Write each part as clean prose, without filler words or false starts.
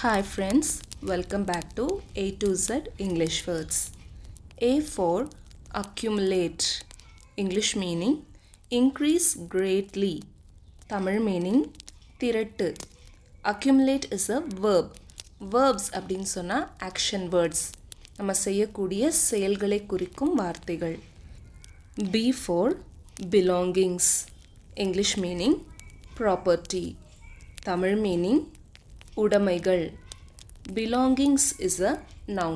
Hi friends, welcome back to A to Z English words. A for accumulate. English meaning increase greatly. Tamil meaning Thirattu. Accumulate is a verb. Verbs அப்படின்னு சொன்னா action words. நம்ம செய்யக்கூடிய செயல்களை குறிக்கும் வார்த்தைகள். B for belongings. English meaning property. Tamil meaning உடைமைகள். Belongings is a noun.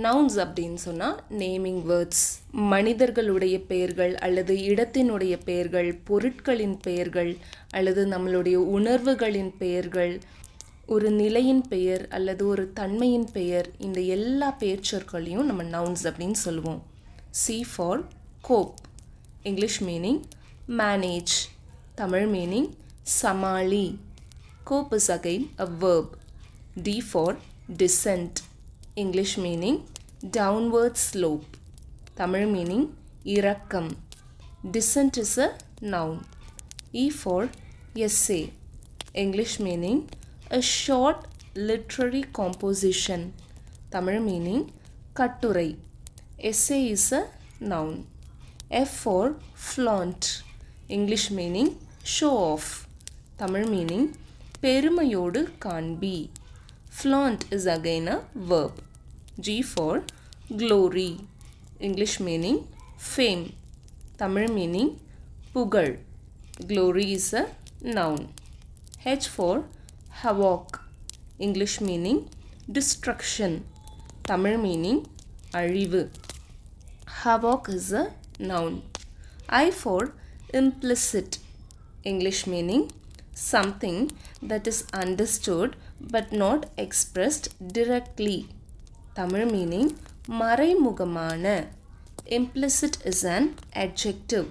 Nouns அப்படின்னு சொன்னால் நேமிங் வேர்ட்ஸ். மனிதர்களுடைய பெயர்கள் அல்லது இடத்தினுடைய பெயர்கள், பொருட்களின் பெயர்கள் அல்லது நம்மளுடைய உணர்வுகளின் பெயர்கள், ஒரு நிலையின் பெயர் அல்லது ஒரு தன்மையின் பெயர், இந்த எல்லா பெயர்ச்சொற்களையும் நம்ம நவுன்ஸ் அப்படின்னு சொல்லுவோம். C for cope. English meaning manage. Tamil meaning Samaali. Cope is again a verb. D for descent. English meaning downward slope. Tamil meaning இறக்கம். Descent is a noun. E for essay. English meaning a short literary composition. Tamil meaning கட்டுரை. Essay is a noun. F for flaunt. English meaning show off. Tamil meaning பெருமையோடு காண்பி. Flaunt is again a verb. G for glory. English meaning fame. Tamil meaning புகழ். Glory is a noun. H for havoc. English meaning destruction. Tamil meaning அழிவு. Havoc is a noun. I for implicit. English meaning something that is understood but not expressed directly. Tamil meaning மறைமுகமான. Implicit is an adjective.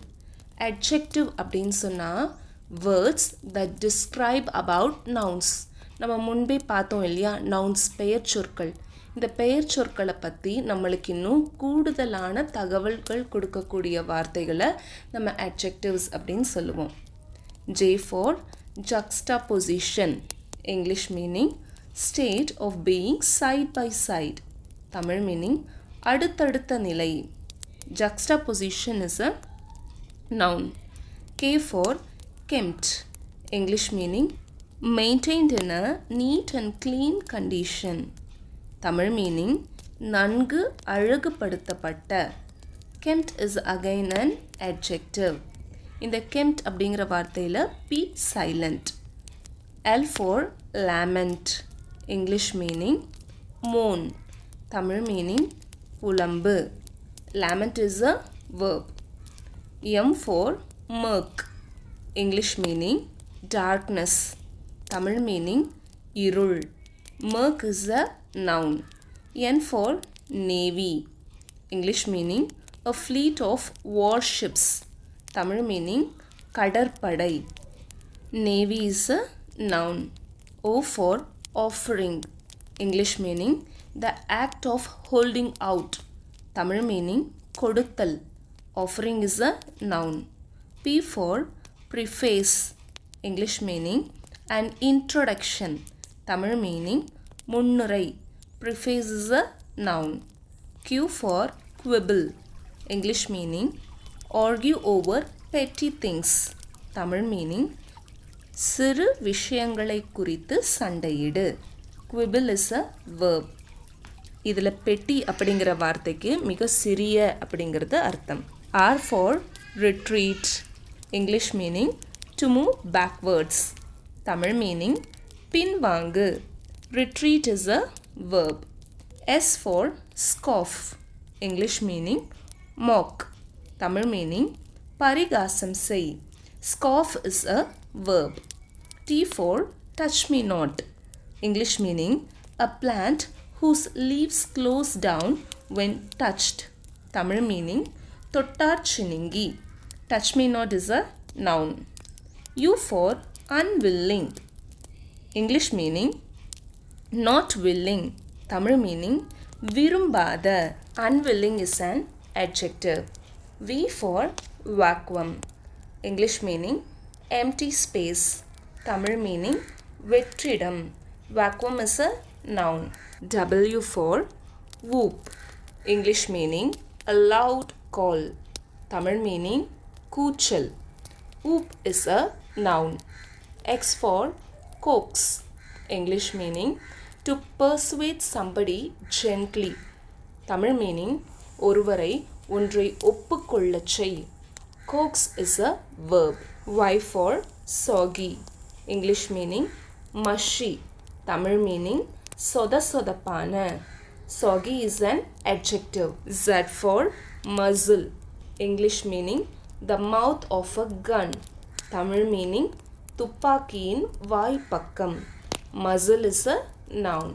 Adjective அப்படின்னு சொன்னால் words that describe about nouns. நம்ம முன்பே பார்த்தோம் இல்லையா, nouns பெயர் சொற்கள். இந்த பெயர் சொற்களை பற்றி நம்மளுக்கு இன்னும் கூடுதலான தகவல்கள் கொடுக்கக்கூடிய வார்த்தைகளை நம்ம adjectives அப்படின்னு சொல்லுவோம். J for juxtaposition. English meaning state of being side by side. Tamil meaning அடுத்தடுத்த நிலை. Juxtaposition is a noun. K for kempt. English meaning maintained in a neat and clean condition. Tamil meaning நன்கு அழகுபடுத்தப்பட்ட. Kempt is again an adjective. இந்த kempt அப்படிங்கிற வார்த்தையில் P silent. L for lament. English meaning moan. Tamil meaning புலம்பு. Lament is a verb. M for murk. English meaning darkness. Tamil meaning இருள். Murk is a noun. N for navy. English meaning a fleet of warships. Tamil meaning கடற்படை. Navy is a noun. O for offering. English meaning the act of holding out. Tamil meaning கொடுத்தல். Offering is a noun. P for preface. English meaning an introduction. Tamil meaning முன்னுரை. Preface is a noun. Q for quibble. English meaning argue over petty things. Tamil meaning சிறு விஷயங்களை குறித்து சண்டையிடு. Quibble is a verb. இதில் பெட்டி அப்படிங்கிற வார்த்தைக்கு மிக சிறிய அப்படிங்கிறது அர்த்தம். R for retreat. English meaning to move backwards. Tamil meaning பின்வாங்கு. Retreat is a verb. S for scoff. English meaning mock. Tamil meaning பரிகாசம் செய். Scoff is a verb. T for touch me not. English meaning a plant whose leaves close down when touched. Tamil meaning தொட்டார் சினுங்கி. Touch me not is a noun. U for unwilling. English meaning not willing. Tamil meaning விரும்பாத. Unwilling is an adjective. V for vacuum. English meaning empty space. Tamil meaning வெற்றிடம். Vacuum is a noun. W for whoop. English meaning a loud call. Tamil meaning கூச்சல். Whoop is a noun. X for coax. English meaning to persuade somebody gently. Tamil meaning ஒருவரை ஒன்றை ஒப்புக்கொள்ளச் செய். Coax is a verb. Y for soggy. English meaning mushy. Tamil meaning சொத சொதப்பான. Soggy is an adjective. Z for muzzle. English meaning the mouth of a gun. Tamil meaning துப்பாக்கியின் வாய் பக்கம். Muzzle is a noun.